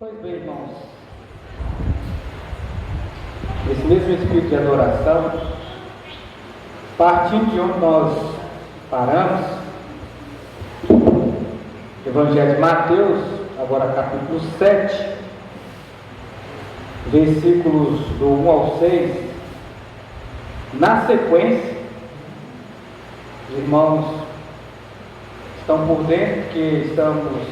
Pois bem, irmãos, esse mesmo espírito de adoração, partindo de onde nós paramos, Evangelho de Mateus, agora capítulo 7, versículos do 1 ao 6, na sequência, os irmãos estão por dentro, que estamos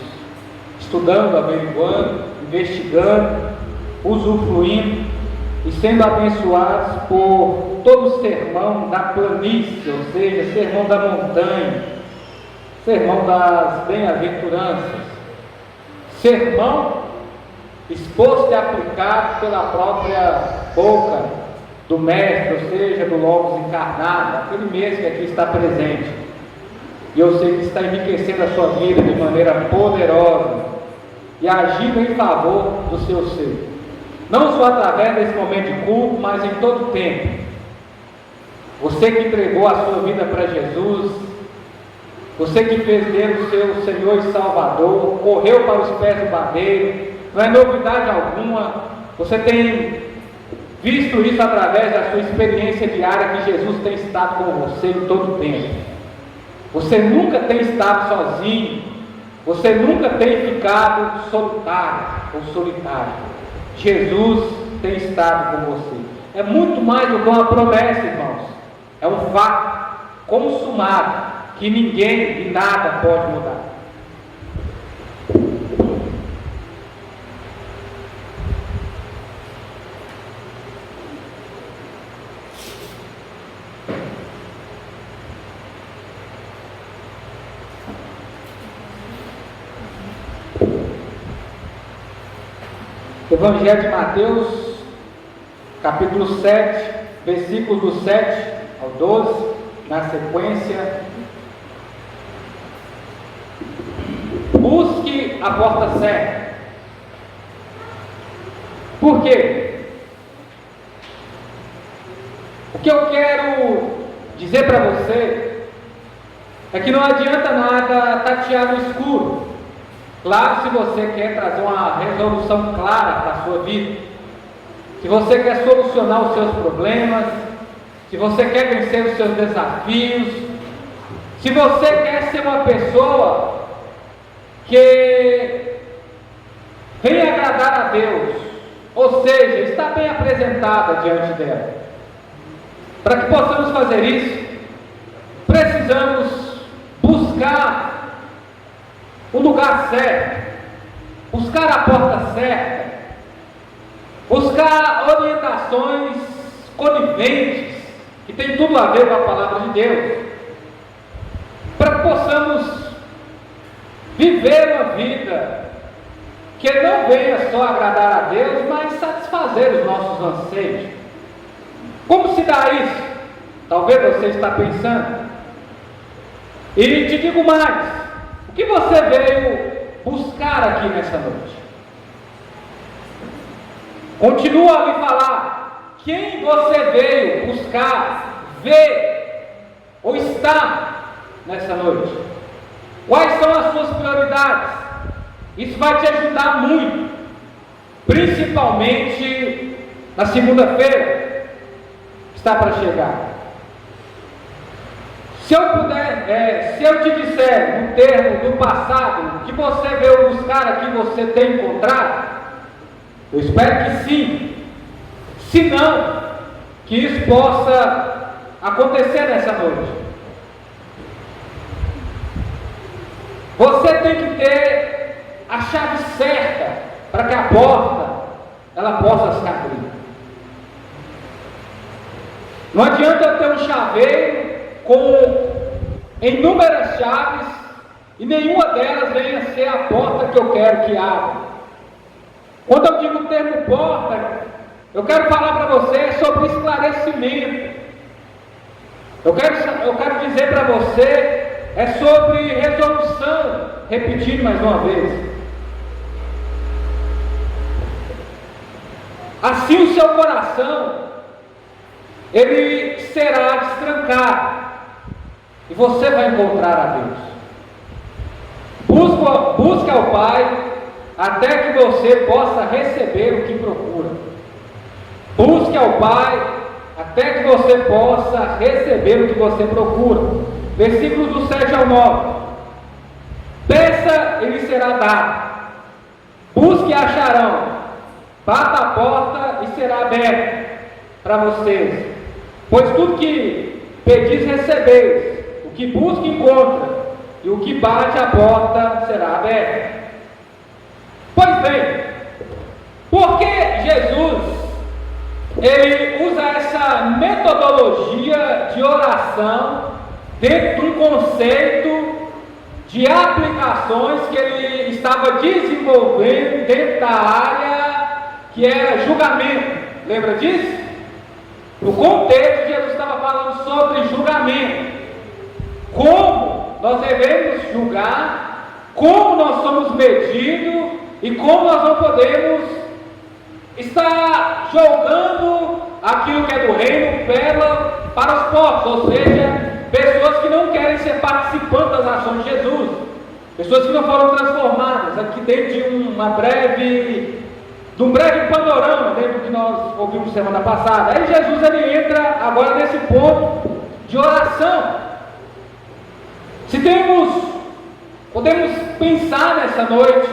estudando, averiguando, investigando, usufruindo e sendo abençoados por todo o sermão da planície, ou seja, sermão da montanha, sermão das bem-aventuranças, sermão exposto e aplicado pela própria boca do Mestre, ou seja, do Logos encarnado, aquele mesmo que aqui está presente. E eu sei que está enriquecendo a sua vida de maneira poderosa e agindo em favor do seu ser. Não só através desse momento de culto, mas em todo o tempo. Você que entregou a sua vida para Jesus, você que fez dele o seu Senhor e Salvador, correu para os pés do madeiro, não é novidade alguma, você tem visto isso através da sua experiência diária, que Jesus tem estado com você em todo o tempo. Você nunca tem estado sozinho, você nunca tem ficado solitário ou solitário. Jesus tem estado com você. É muito mais do que uma promessa, irmãos. É um fato consumado, que ninguém e nada pode mudar. Evangelho de Mateus, capítulo 7, versículos do 7 ao 12, na sequência. Busque a porta certa. Por quê? O que eu quero dizer para você é que não adianta nada tatear no escuro. Claro, se você quer trazer uma resolução clara para a sua vida, se você quer solucionar os seus problemas, se você quer vencer os seus desafios, se você quer ser uma pessoa que vem agradar a Deus, ou seja, está bem apresentada diante dela, para que possamos fazer isso, precisamos buscar o lugar certo, buscar a porta certa, buscar orientações coniventes, que tem tudo a ver com a palavra de Deus, para que possamos viver uma vida que não venha só agradar a Deus, mas satisfazer os nossos anseios. Como se dá isso? Talvez você está pensando. E te digo mais: o que você veio buscar aqui nessa noite? Continua a me falar. Quem você veio buscar, ver ou estar nessa noite? Quais são as suas prioridades? Isso vai te ajudar muito, principalmente na segunda-feira que está para chegar. Se eu te disser no termo do passado que você veio buscar aqui, você tem encontrado, eu espero que sim. Se não, que isso possa acontecer nessa noite. Você tem que ter a chave certa para que a porta ela possa se abrir. Não adianta eu ter um chaveiro com inúmeras chaves e nenhuma delas venha a ser a porta que eu quero que abra. Quando eu digo o termo porta, eu quero falar para você sobre esclarecimento. Eu quero dizer para você sobre resolução, repetindo mais uma vez. Assim o seu coração ele será destrancado e você vai encontrar a Deus. Busque ao Pai até que você possa receber o que procura. Busque ao Pai até que você possa receber o que você procura. Versículos do 7 ao 9. Peça e lhe será dado. Busque e acharão. Bata a porta e será aberta para vocês. Pois tudo que pedis recebeis, o que busca encontra, e o que bate a porta será aberta. Pois bem, por que Jesus ele usa essa metodologia de oração dentro de um conceito de aplicações que ele estava desenvolvendo dentro da área que era julgamento? Lembra disso? No contexto, Jesus estava falando sobre julgamento. Como nós devemos julgar, como nós somos medidos e como nós não podemos estar jogando aquilo que é do reino para os povos, ou seja, pessoas que não querem ser participantes das ações de Jesus, pessoas que não foram transformadas. Aqui dentro de um breve panorama dentro do que nós ouvimos semana passada. Aí Jesus ele entra agora nesse ponto de oração. Podemos pensar nessa noite,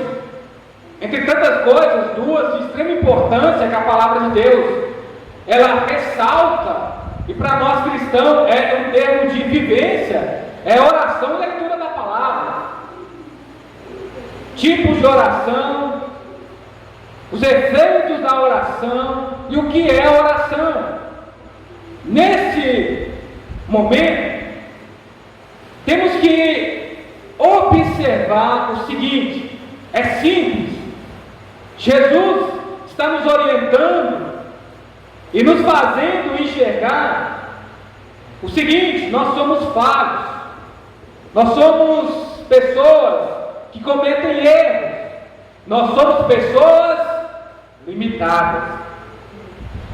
entre tantas coisas, duas de extrema importância que a palavra de Deus ela ressalta, e para nós cristãos é um termo de vivência, é oração e leitura da palavra. Tipos de oração, os efeitos da oração e o que é oração. Nesse momento, temos que observar o seguinte: é simples. Jesus está nos orientando e nos fazendo enxergar o seguinte: nós somos falhos, nós somos pessoas que cometem erros, nós somos pessoas limitadas.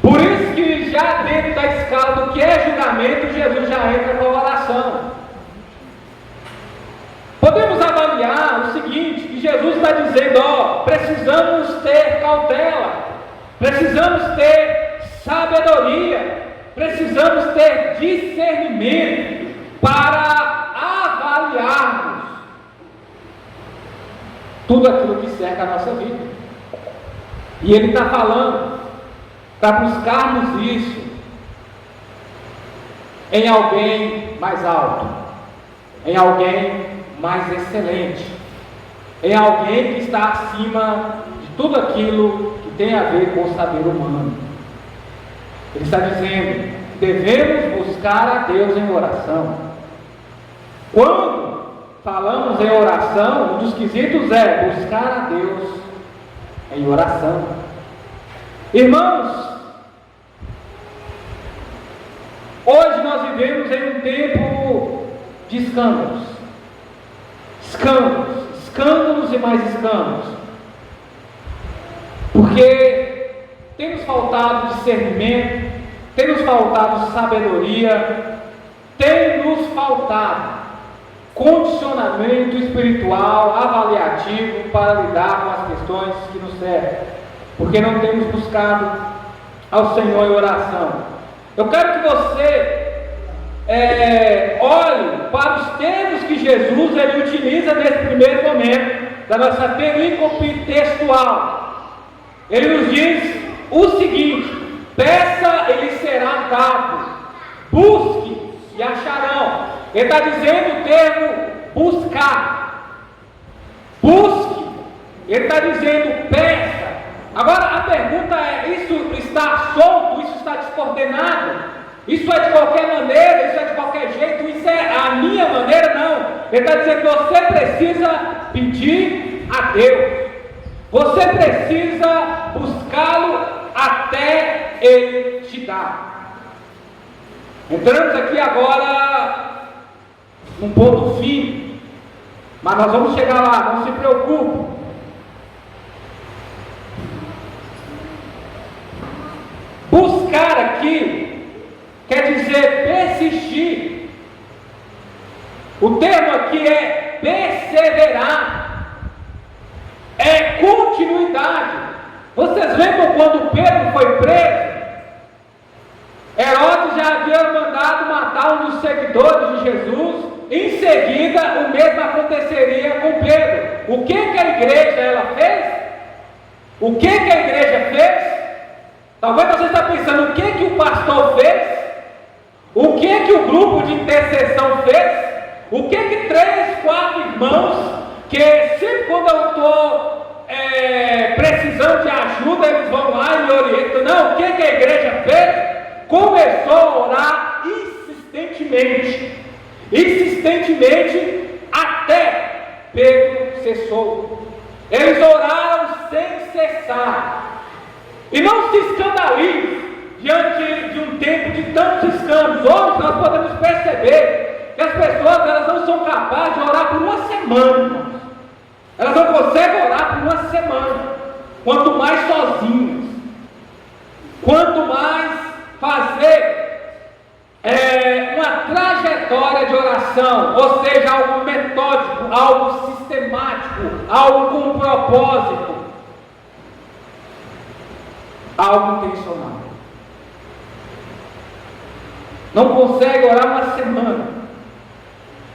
Por isso que já dentro da escala do que é julgamento, Jesus já entra com a oração. Podemos avaliar o seguinte, que Jesus está dizendo, precisamos ter cautela, precisamos ter sabedoria, precisamos ter discernimento para avaliarmos tudo aquilo que cerca a nossa vida. E Ele está falando para buscarmos isso em alguém mais alto, em alguém mais excelente, em alguém que está acima de tudo aquilo que tem a ver com o saber humano. Ele está dizendo que devemos buscar a Deus em oração. Quando falamos em oração, um dos quesitos é buscar a Deus em oração. Irmãos, hoje nós vivemos em um tempo de escândalos. Escândalos e mais escândalos. Porque tem nos faltado discernimento, tem nos faltado sabedoria, tem nos faltado condicionamento espiritual, avaliativo para lidar com as questões que nos servem, porque não temos buscado ao Senhor em oração. Eu quero que você olhe para os termos que Jesus ele utiliza nesse primeiro momento da nossa perícope textual. Ele nos diz o seguinte: peça e lhe será dado, busque e acharão. Ele está dizendo o termo buscar, busque. Ele está dizendo peça. Agora a pergunta é: isso está solto? Isso está descoordenado? Isso é de qualquer maneira? Isso é de qualquer jeito? Isso é a minha maneira? Não. Ele está dizendo que você precisa pedir a Deus, você precisa buscá-lo até Ele te dar. Entramos aqui agora num ponto fim, mas nós vamos chegar lá, não se preocupe. Buscar aqui quer dizer persistir. O termo aqui é perseverar, é continuar unidade. Vocês lembram quando Pedro foi preso? Herodes já havia mandado matar um dos seguidores de Jesus. Em seguida, o mesmo aconteceria com Pedro. O que a igreja ela fez? O que a igreja fez? Talvez você está pensando, o que o pastor fez? O que o grupo de intercessão fez? O que 3, 4 irmãos, que sempre quando eu estou precisando de ajuda, eles vão lá e me orientam. Não, o que a igreja fez? Começou a orar insistentemente, até Pedro cessou. Eles oraram sem cessar. E não se escandalize diante de um tempo de tantos escândalos. Hoje nós podemos perceber que as pessoas elas não são capazes de orar por uma semana. Elas não conseguem orar por uma semana. Quanto mais sozinhas. Quanto mais fazer uma trajetória de oração, ou seja, algo metódico, algo sistemático, algo com propósito, algo intencional. Não consegue orar uma semana,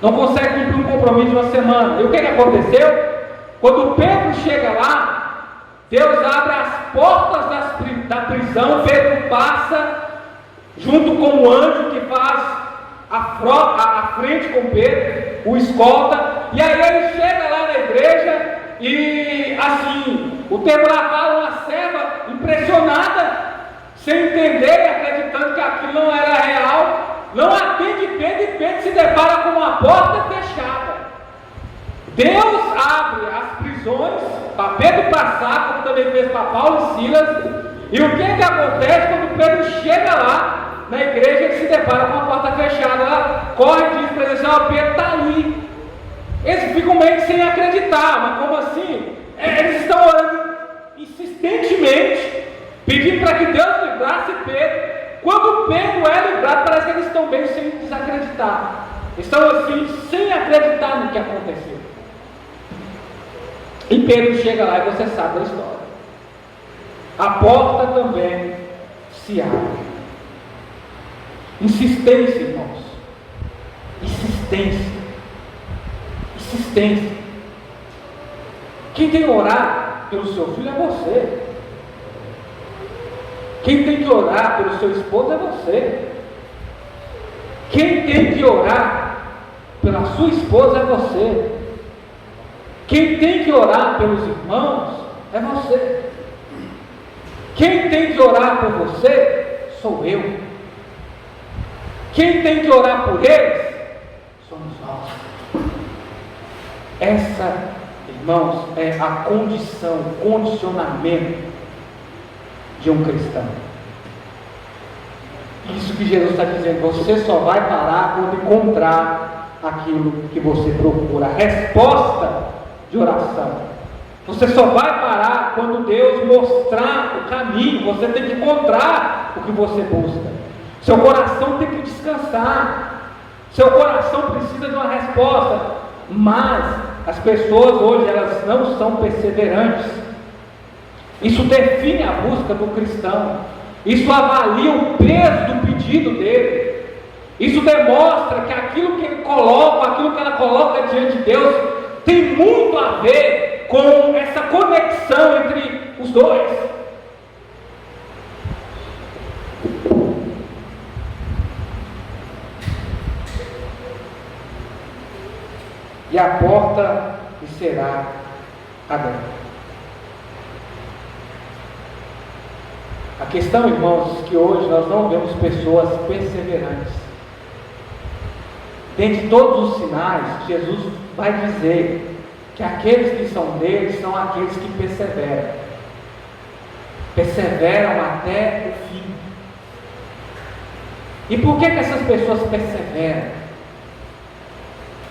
não consegue cumprir um compromisso de uma semana. E o que aconteceu? Quando Pedro chega lá, Deus abre as portas da prisão. Pedro passa junto com o anjo que faz a frente com Pedro, o escolta, e aí ele chega lá na igreja e assim, o tempo lá fala, uma serva impressionada, sem entender e acreditando que aquilo não era real, não atende Pedro, e Pedro se depara com uma porta fechada. Deus abre as prisões para Pedro passar, como também fez para Paulo e Silas. E o que acontece quando Pedro chega lá na igreja? Ele se depara com a porta fechada. Ela corre e diz para ele assim: Pedro está ali. Eles ficam meio que sem acreditar. Mas como assim? Eles estão orando insistentemente, pedindo para que Deus livrasse Pedro. Quando Pedro é livrado, parece que eles estão meio sem desacreditar. Estão assim, sem acreditar no que aconteceu. E Pedro chega lá e você sabe da história. A porta também se abre. Insistência, irmãos. Insistência. Quem tem que orar pelo seu filho é você. Quem tem que orar pelo seu esposo é você. Quem tem que orar pela sua esposa é você. Quem tem que orar pelos irmãos é você. Quem tem que orar por você sou eu. Quem tem que orar por eles somos nós. Essa, irmãos, é a condição, o condicionamento de um cristão. Isso que Jesus está dizendo, você só vai parar quando encontrar aquilo que você procura, a resposta de oração. Você só vai parar quando Deus mostrar o caminho. Você tem que encontrar o que você busca. Seu coração tem que descansar. Seu coração precisa de uma resposta. Mas as pessoas hoje, elas não são perseverantes. Isso define a busca do cristão. Isso avalia o peso do pedido dele. Isso demonstra que aquilo que ele coloca, aquilo que ela coloca diante de Deus, tem muito a ver com essa conexão entre os dois. E a porta será aberta. A questão, irmãos, é que hoje nós não vemos pessoas perseverantes. Dentre todos os sinais, Jesus vai dizer que aqueles que são dele são aqueles que perseveram. Perseveram até o fim. E por que essas pessoas perseveram?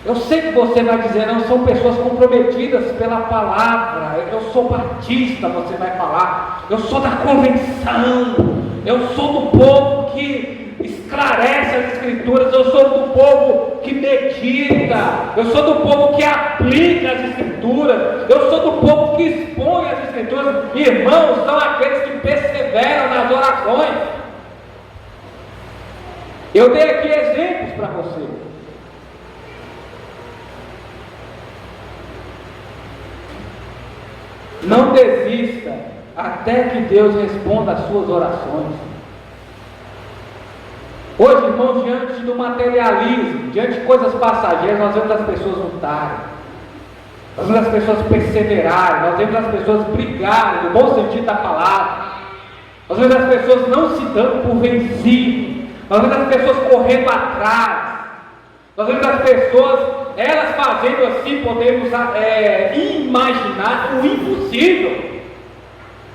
Eu sei que você vai dizer, não, são pessoas comprometidas pela palavra. Eu sou batista, você vai falar. Eu sou da convenção. Eu sou do povo que esclarece as escrituras. Eu sou do povo que medita. Eu sou do povo que aplica as escrituras. Eu sou do povo que expõe as escrituras. irmãos são aqueles que perseveram nas orações. Eu dei aqui exemplos para você. Não desista até que Deus responda às suas orações. Hoje, irmãos, diante do materialismo, diante de coisas passageiras, nós vemos as pessoas lutarem, nós vemos as pessoas perseverarem, nós vemos as pessoas brigarem, no bom sentido da palavra, nós vemos as pessoas não se dando por vencido, nós vemos as pessoas correndo atrás, nós vemos as pessoas, elas fazendo assim, podemos imaginar o impossível.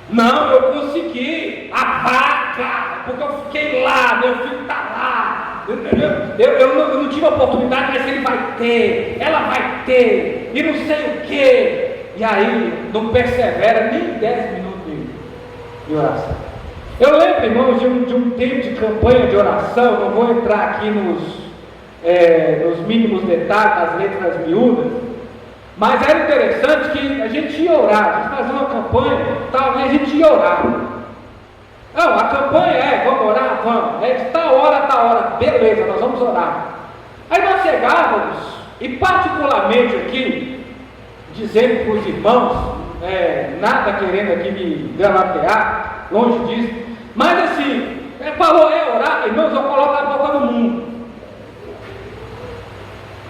Não, eu consegui, a vaca, porque eu fiquei lá, meu filho está lá, eu não tive a oportunidade, mas ele vai ter, ela vai ter, e não sei o que, e aí não persevera nem 10 minutos de oração. Eu lembro, irmãos, de um tempo de campanha de oração, não vou entrar aqui nos mínimos detalhes, nas letras miúdas, mas era interessante que a gente ia orar, a gente fazia uma campanha, tal, e a gente ia orar. Não, a campanha vamos orar? Vamos. De tal hora, beleza, nós vamos orar. Aí nós chegávamos, e particularmente aqui, dizendo para os irmãos, nada querendo aqui me galatear, longe disso, mas assim, falou, orar, irmãos, eu coloco a boca no mundo.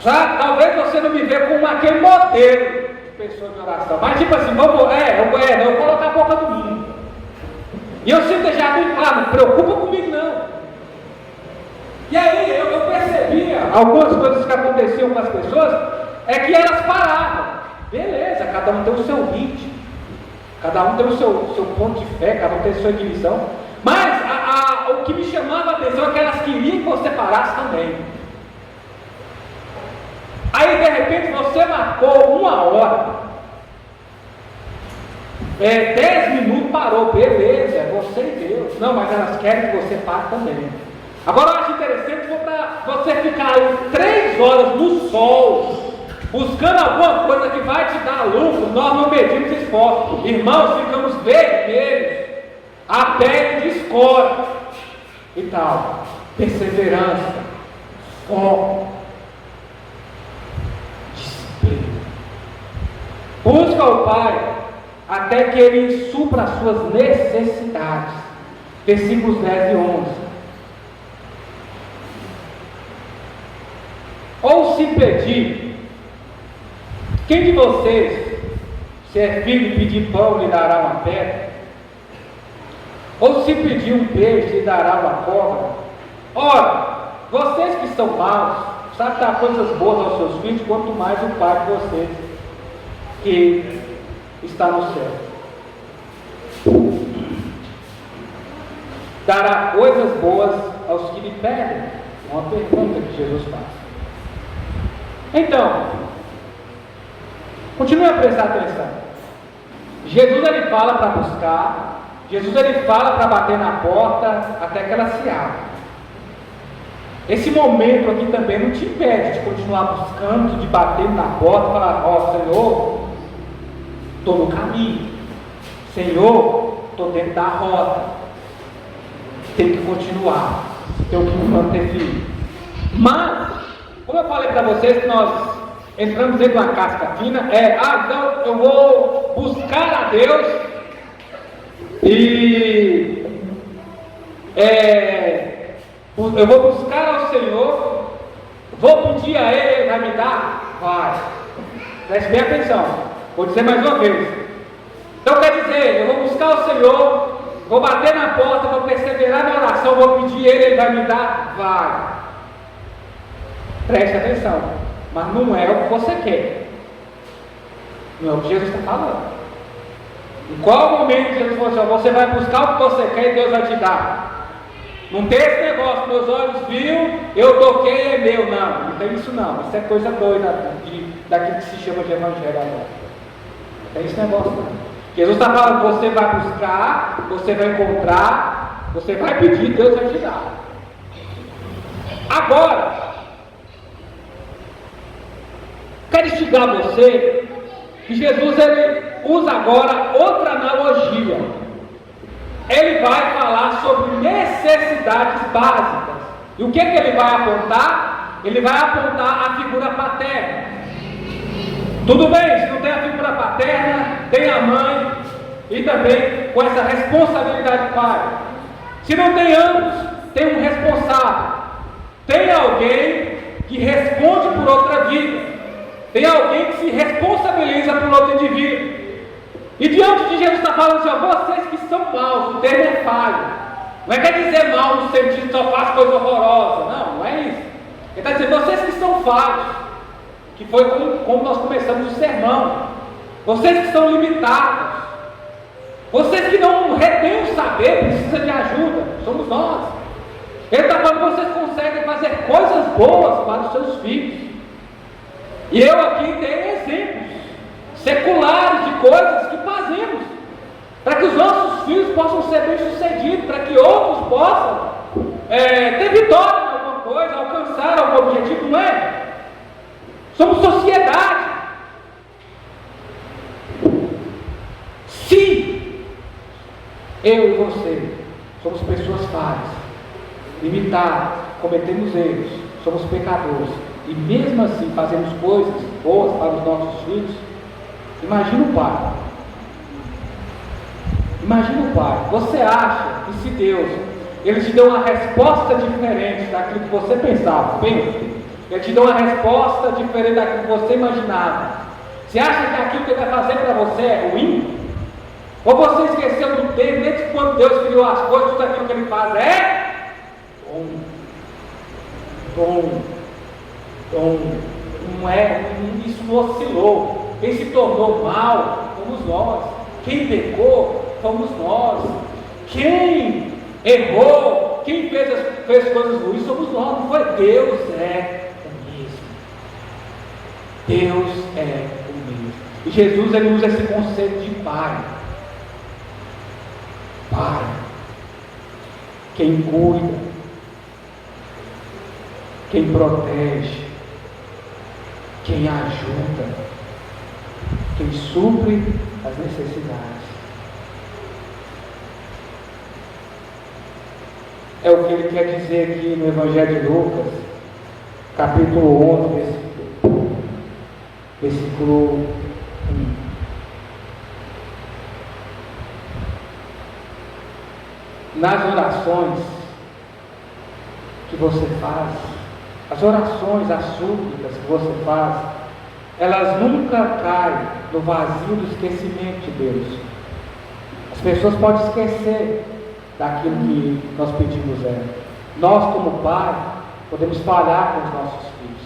Sabe? Talvez você não me vê como aquele modelo de pessoa de oração, mas tipo assim, eu coloco a boca do mundo. E eu sempre deixava muito claro, não preocupa comigo não. E aí eu percebia algumas coisas que aconteciam com as pessoas, que elas paravam. Beleza, cada um tem o seu ritmo, cada um tem o seu ponto de fé, cada um tem a sua ignição. Mas o que me chamava a atenção é que elas queriam que você parasse também. Aí de repente você marcou 1 hora, 10 minutos parou, beleza, é você e Deus. Não, mas elas querem que você pare também. Agora eu acho interessante para você ficar aí 3 horas no sol, buscando alguma coisa que vai te dar lucro. Nós não medimos esforço, irmãos, ficamos vermelhos, a pele descola e tal. Perseverança, foco, busca o Pai até que Ele supra as suas necessidades. Versículos 10 e 11. Ou se pedir, quem de vocês, se é filho e pedir pão, lhe dará uma pedra? Ou se pedir um peixe, lhe dará uma cobra? Ora, vocês que são maus, sabem dar coisas boas aos seus filhos, quanto mais o Pai de vocês, que está no céu, dará coisas boas aos que lhe pedem. Uma pergunta que Jesus faz. Então, continue a prestar atenção. Jesus ele fala para buscar, Jesus ele fala para bater na porta até que ela se abra. Esse momento aqui também não te impede de continuar buscando, de bater na porta e falar: Senhor, estou no caminho, Senhor, estou dentro da rota, tem que continuar, tem que me manter firme. Mas, como eu falei para vocês que nós entramos dentro de uma casca fina, então eu vou buscar a Deus e eu vou buscar ao Senhor, vou pedir a Ele, Ele vai me dar? Vai. Preste bem atenção, vou dizer mais uma vez. Então quer dizer, eu vou buscar o Senhor, vou bater na porta, vou perseverar na oração, vou pedir a Ele, Ele vai me dar? Vai. Preste atenção, mas não é o que você quer, não é o que Jesus está falando. Em qual momento Jesus falou assim: você vai buscar o que você quer e Deus vai te dar? Não tem esse negócio, meus olhos viu, eu toquei, é meu. Não tem isso não, isso é coisa doida daquilo que se chama de evangelho agora. Não tem esse negócio não. Jesus está falando: você vai buscar, você vai encontrar, você vai pedir, Deus vai te dar. Agora, quero instigar você que Jesus ele usa agora outra analogia. Ele vai falar sobre necessidades básicas. E o que ele vai apontar? Ele vai apontar a figura paterna. Tudo bem, se não tem a figura paterna, tem a mãe, e também com essa responsabilidade do pai. Se não tem ambos, tem um responsável. Tem alguém que responde por outra vida. Tem alguém que se responsabiliza por outro indivíduo. E diante de Jesus está falando assim, ó, vocês que são maus, o termo é falho. Não é quer dizer mal no sentido de só faz coisa horrorosa. Não, não é isso. Ele está dizendo, vocês que são falhos, que foi como nós começamos o sermão. Vocês que são limitados. Vocês que não retêm o saber, precisam de ajuda. Somos nós. Ele está falando que vocês conseguem fazer coisas boas para os seus filhos. E eu aqui tenho exemplos seculares de coisas que fazemos, para que os nossos filhos possam ser bem-sucedidos, para que outros possam ter vitória em alguma coisa, alcançar algum objetivo, não é? Somos sociedade. Se eu e você somos pessoas falhas, limitadas, cometemos erros, somos pecadores, e mesmo assim fazemos coisas boas para os nossos filhos, imagina o pai. Imagina o pai. Você acha que se Deus ele te deu uma resposta diferente daquilo que você pensava, pensa, ele te deu uma resposta diferente daquilo que você imaginava, você acha que aquilo que ele vai fazer para você é ruim? Ou você esqueceu do tempo, desde quando Deus criou as coisas, tudo aquilo que ele faz é bom. Não é, isso não oscilou. Quem se tornou mal, fomos nós. Quem pecou, fomos nós. Quem errou, quem fez coisas ruins, somos nós. Não foi Deus, é o mesmo. Deus é o mesmo. E Jesus ele usa esse conceito de pai. Pai. Quem cuida, quem protege, quem ajuda, quem supre as necessidades. É o que ele quer dizer aqui no Evangelho de Lucas, capítulo 11, versículo 1. Nas orações que você faz, as orações, as súplicas que você faz, elas nunca caem no vazio do esquecimento de Deus. As pessoas podem esquecer daquilo que nós pedimos a ela. Nós, como pai, podemos falhar com os nossos filhos.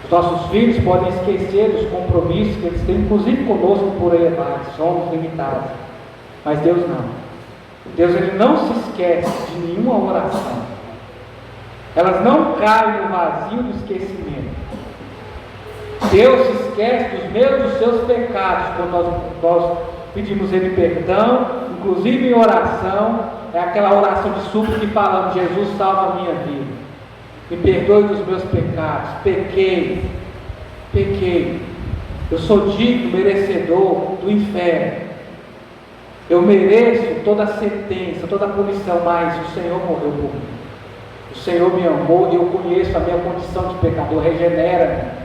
Os nossos filhos podem esquecer dos compromissos que eles têm, inclusive conosco por elevados, somos limitados. Mas Deus não. Deus ele não se esquece de nenhuma oração. Elas não caem no vazio do esquecimento. Deus se esquece dos meus e dos seus pecados quando nós pedimos Ele perdão, inclusive em oração. É aquela oração de súplica que falamos: Jesus, salva a minha vida, me perdoe dos meus pecados, pequei, eu sou digno, merecedor do inferno, eu mereço toda a sentença, toda a punição, mas o Senhor morreu por mim, o Senhor me amou e eu conheço a minha condição de pecador, regenera-me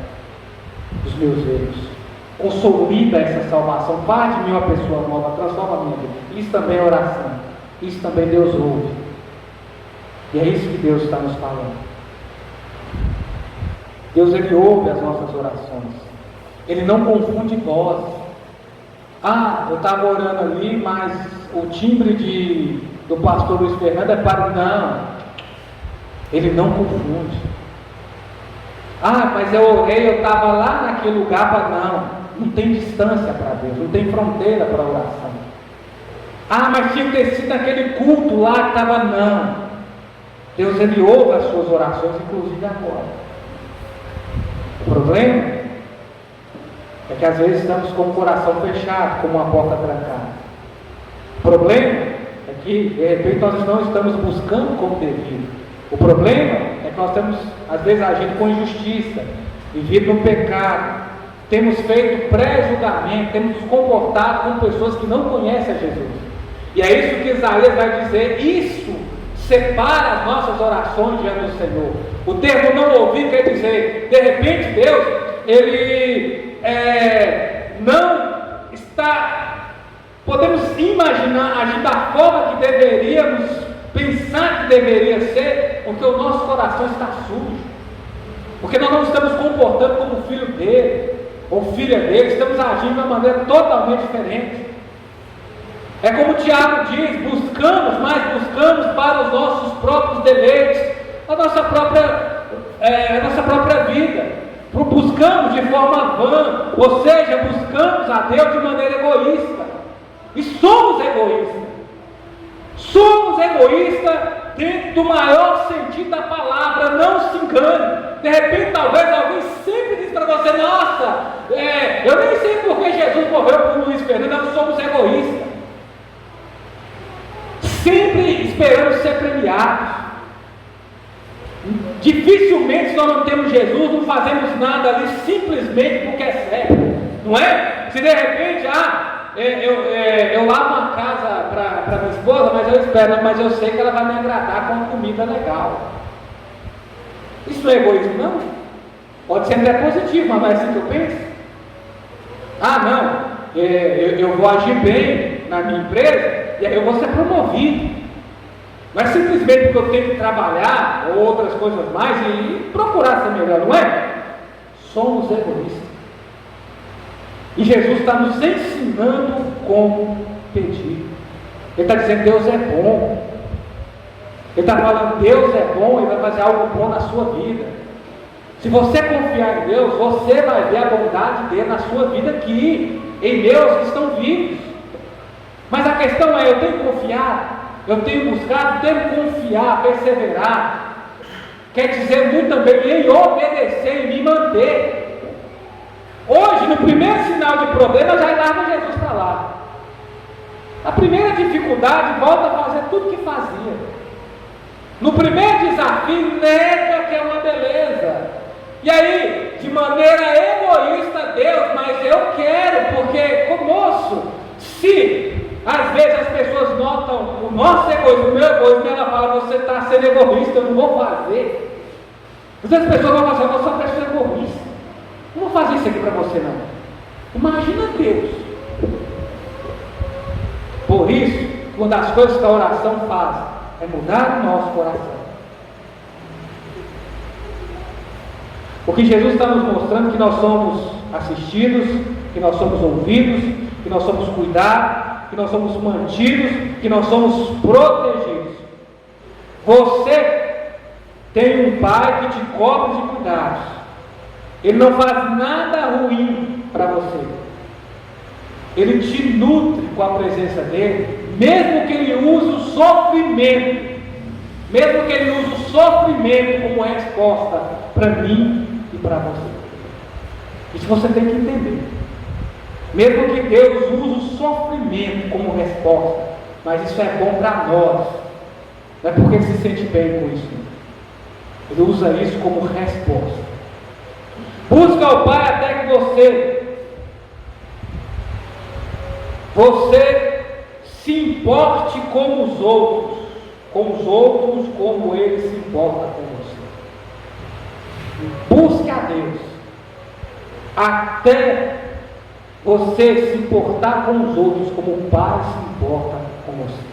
dos meus erros, consolida essa salvação, faz de mim uma pessoa nova, transforma a minha vida. Isso também é oração, isso também Deus ouve, e é isso que Deus está nos falando. Deus ele ouve as nossas orações, Ele não confunde vozes. Eu estava orando ali, mas o timbre do pastor Luiz Fernando é para... Não, Ele não confunde. Mas eu orei, eu estava lá naquele lugar para... Não tem distância para Deus, não tem fronteira para a oração. Mas tinha que ter sido naquele culto lá que estava... Não, Deus ele ouve as suas orações, inclusive agora. O problema é que às vezes estamos com o coração fechado, com uma porta trancada. O problema é que de repente nós não estamos buscando como devido. O problema é que nós estamos às vezes agindo com injustiça, vivido no pecado, temos feito pré-julgamento, temos nos comportado com pessoas que não conhecem a Jesus. E é isso que Isaías vai dizer, isso separa as nossas orações diante do Senhor. O termo não ouvir quer dizer, de repente Deus, Ele não está, podemos imaginar, agir da forma que deveríamos pensar que deveria ser, porque o nosso coração está sujo, porque nós não estamos comportando como filho dele, ou filha dele, estamos agindo de uma maneira totalmente diferente. É como Tiago diz, buscamos para os nossos próprios deleites, a nossa própria vida, buscamos de forma vã, ou seja, buscamos a Deus de maneira egoísta, e somos egoístas. Somos egoístas dentro do maior sentido da palavra, não se engane. De repente, talvez alguém sempre diz para você, nossa, eu nem sei porque Jesus morreu por Luiz Fernando, nós somos egoístas. Sempre esperamos ser premiados. Dificilmente, se nós não temos Jesus, não fazemos nada ali simplesmente porque é certo, não é? Se de repente, eu lavo uma casa para minha esposa, mas eu sei que ela vai me agradar com uma comida legal. Isso não é egoísmo, não? Pode ser até positivo, mas não é assim que eu penso? Eu vou agir bem na minha empresa e aí eu vou ser promovido. Não é simplesmente porque eu tenho que trabalhar ou outras coisas mais e procurar ser melhor, não é? Somos egoístas. E Jesus está nos ensinando como pedir. Ele está dizendo, Deus é bom. Ele está falando, Deus é bom e vai fazer algo bom na sua vida. Se você confiar em Deus, você vai ver a bondade dele na sua vida aqui, em meus que estão vivos. Mas a questão é, eu tenho que confiar, eu tenho buscado, tenho que confiar, perseverar. Quer dizer muito também em obedecer e me manter. Hoje, no primeiro sinal de problema, já larga Jesus para lá. A primeira dificuldade, volta a fazer tudo que fazia. No primeiro desafio, nega que é uma beleza. E aí, de maneira egoísta, Deus, mas eu quero, porque, moço, se às vezes as pessoas notam o nosso egoísmo, o meu egoísmo, ela fala, você está sendo egoísta, eu não vou fazer. Às vezes as pessoas vão falar, eu sou uma pessoa egoísta. Não vou fazer isso aqui para você não. Imagina Deus. Por isso, uma das coisas que a oração faz é mudar o nosso coração. Porque Jesus está nos mostrando que nós somos assistidos, que nós somos ouvidos, que nós somos cuidados, que nós somos mantidos, que nós somos protegidos. Você tem um pai que te cobre de cuidados. Ele não faz nada ruim para você. Ele te nutre com a presença dele, mesmo que ele use o sofrimento, como resposta para mim e para você. Isso você tem que entender. Mesmo que Deus use o sofrimento como resposta, mas isso é bom para nós. Não é porque ele se sente bem com isso. Ele usa isso como resposta. Busca ao Pai até que você se importe com os outros, como Ele se importa com você. Busque a Deus até você se importar com os outros, como o Pai se importa com você.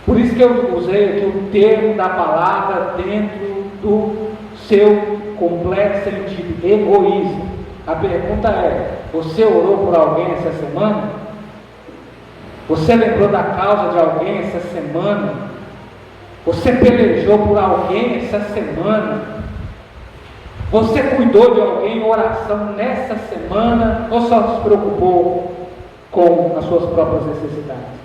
Por isso que eu usei aqui o termo da palavra dentro do seu completo sentido, egoísmo. A pergunta é, você orou por alguém essa semana? Você lembrou da causa de alguém essa semana? Você pelejou por alguém essa semana? Você cuidou de alguém em oração nessa semana? Ou só se preocupou com as suas próprias necessidades?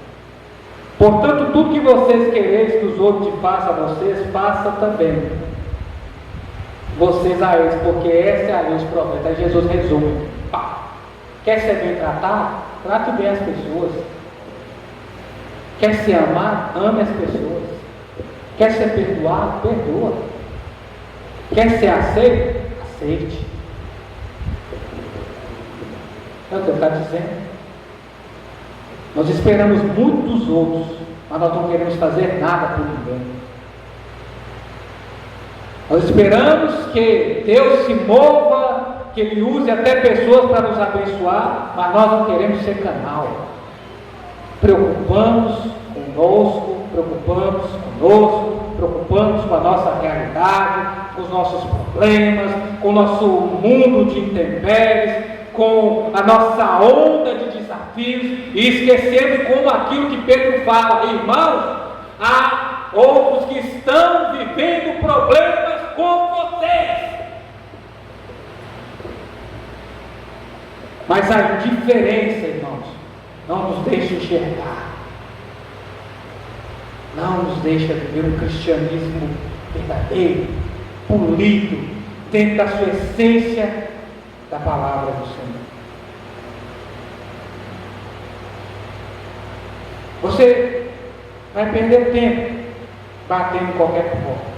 Portanto, tudo que vocês quereis que os outros te façam a vocês, façam também vocês a eles, porque essa é a lei dos profetas. Aí Jesus resume: quer ser bem tratado? Trate bem as pessoas. Quer se amar? Ame as pessoas. Quer ser perdoado? Perdoa. Quer ser aceito? Aceite. É o que ele está dizendo. Nós esperamos muito dos outros, mas nós não queremos fazer nada por ninguém. Nós esperamos que Deus se mova, que Ele use até pessoas para nos abençoar, mas nós não queremos ser canal. Preocupamos preocupamos com a nossa realidade, com os nossos problemas, com o nosso mundo de intempéries, com a nossa onda de desafios, e esquecemos como aquilo que Pedro fala: irmãos, há outros que estão vivendo problemas como vocês. Mas a indiferença, irmãos, não nos deixa enxergar, não nos deixa viver um cristianismo verdadeiro, polido, dentro da sua essência da palavra do Senhor. Você vai perder tempo batendo em qualquer porta,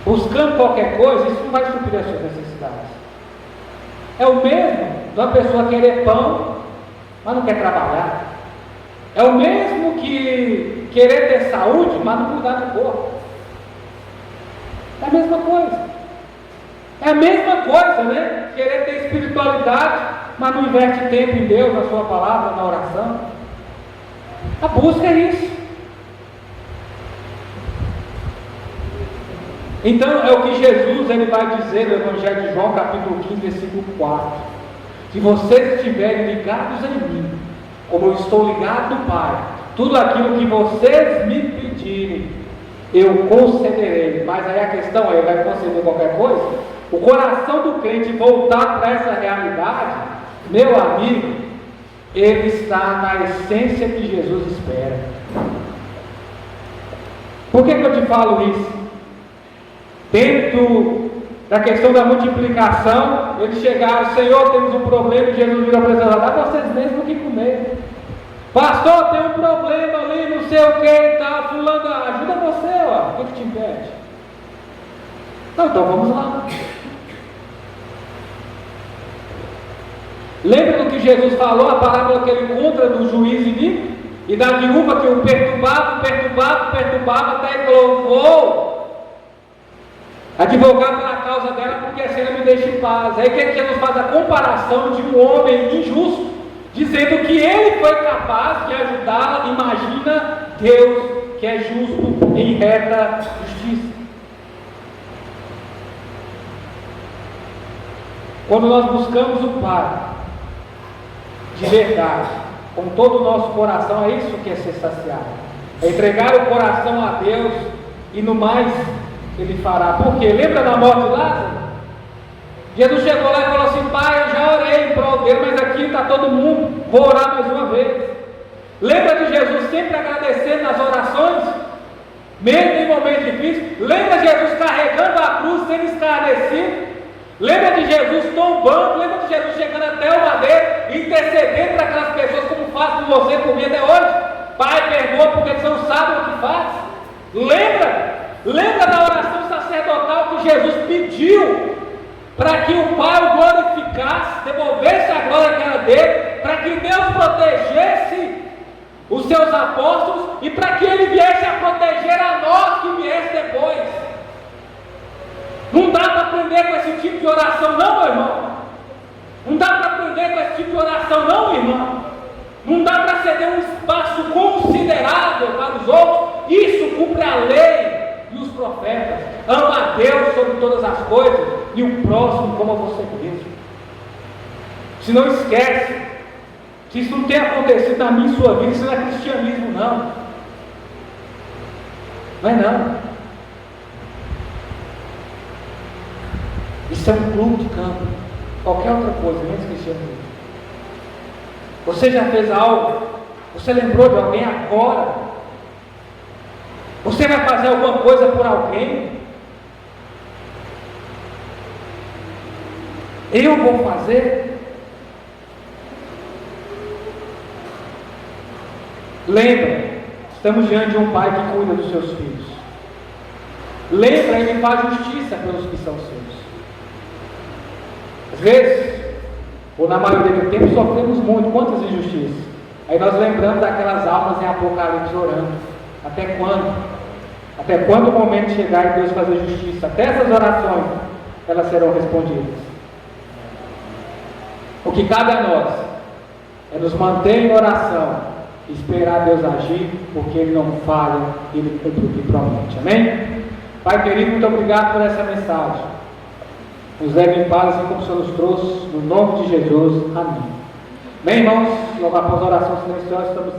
buscando qualquer coisa. Isso não vai suprir as suas necessidades. É o mesmo de uma pessoa querer pão, mas não quer trabalhar. É o mesmo que querer ter saúde, mas não cuidar do corpo. É a mesma coisa. É a mesma coisa, né? Querer ter espiritualidade, mas não inverte tempo em Deus, na sua palavra, na oração. A busca é isso. Então é o que Jesus ele vai dizer no Evangelho de João, capítulo 15, versículo 4. Se vocês estiverem ligados em mim, como eu estou ligado no Pai, tudo aquilo que vocês me pedirem, eu concederei. Mas aí a questão é: ele vai conceder qualquer coisa? O coração do crente voltar para essa realidade, meu amigo, ele está na essência que Jesus espera. Por que eu te falo isso? Dentro da questão da multiplicação, eles chegaram: Senhor, temos um problema. E Jesus virou para eles: dá vocês mesmos o que comer. Pastor, tem um problema ali, não sei o que e tal. Fulano, ajuda você, ó. O que te impede? Não, então vamos lá. Lembra do que Jesus falou, a parábola que ele encontra do juiz iníquo e da viúva que o perturbava, até ele falou: vou advogar pela causa dela, porque assim ela me deixa em paz. Aí o que Jesus faz? A comparação de um homem injusto, dizendo que ele foi capaz de ajudá-la. Imagina Deus, que é justo em reta justiça. Quando nós buscamos o Pai de verdade, com todo o nosso coração, é isso que é ser saciado, é entregar o coração a Deus, e no mais Ele fará. Por quê? Lembra da morte de Lázaro? Jesus chegou lá e falou assim: Pai, eu já orei em prol dele, mas aqui está todo mundo, vou orar mais uma vez. Lembra de Jesus sempre agradecendo nas orações, mesmo em momentos difíceis? Lembra de Jesus carregando a cruz, sendo escarnecido? Lembra de Jesus tombando? Lembra de Jesus chegando até o madeiro, intercedendo para aquelas pessoas, como faz com você e comigo até hoje? Pai, perdoa porque eles não sabem o que faz. Lembra da oração sacerdotal que Jesus pediu para que o Pai o glorificasse, devolvesse a glória que era dele, para que Deus protegesse os seus apóstolos e para que Ele viesse a proteger a nós que viesse depois. Não dá para aprender com esse tipo de oração, não, meu irmão. Não dá para aprender com esse tipo de oração, não, irmão. Não dá para ceder um espaço considerável para os outros. Isso cumpre a lei e os profetas. Ama a Deus sobre todas as coisas e o próximo como a você mesmo. Se não esquece, se isso não tem acontecido na minha e sua vida, isso não é cristianismo, não. Não é não. Isso é um clube de campo, qualquer outra coisa, menos cristianismo. Você já fez algo? Você lembrou de alguém agora? Você vai fazer alguma coisa por alguém? Eu vou fazer? Lembra, estamos diante de um pai que cuida dos seus filhos. Lembra, ele faz justiça pelos que são seus. Às vezes, ou na maioria do tempo, sofremos muito. Quantas injustiças? Aí nós lembramos daquelas almas em Apocalipse orando. Até quando? Até quando o momento chegar e Deus fazer justiça? Até essas orações, elas serão respondidas. O que cabe a nós é nos manter em oração, esperar Deus agir, porque Ele não falha, Ele cumpre o que promete. Amém? Pai querido, muito obrigado por essa mensagem. Nos leve em paz, assim como o Senhor nos trouxe, no nome de Jesus. Amém. Bem, irmãos, logo após a oração silenciosa, estamos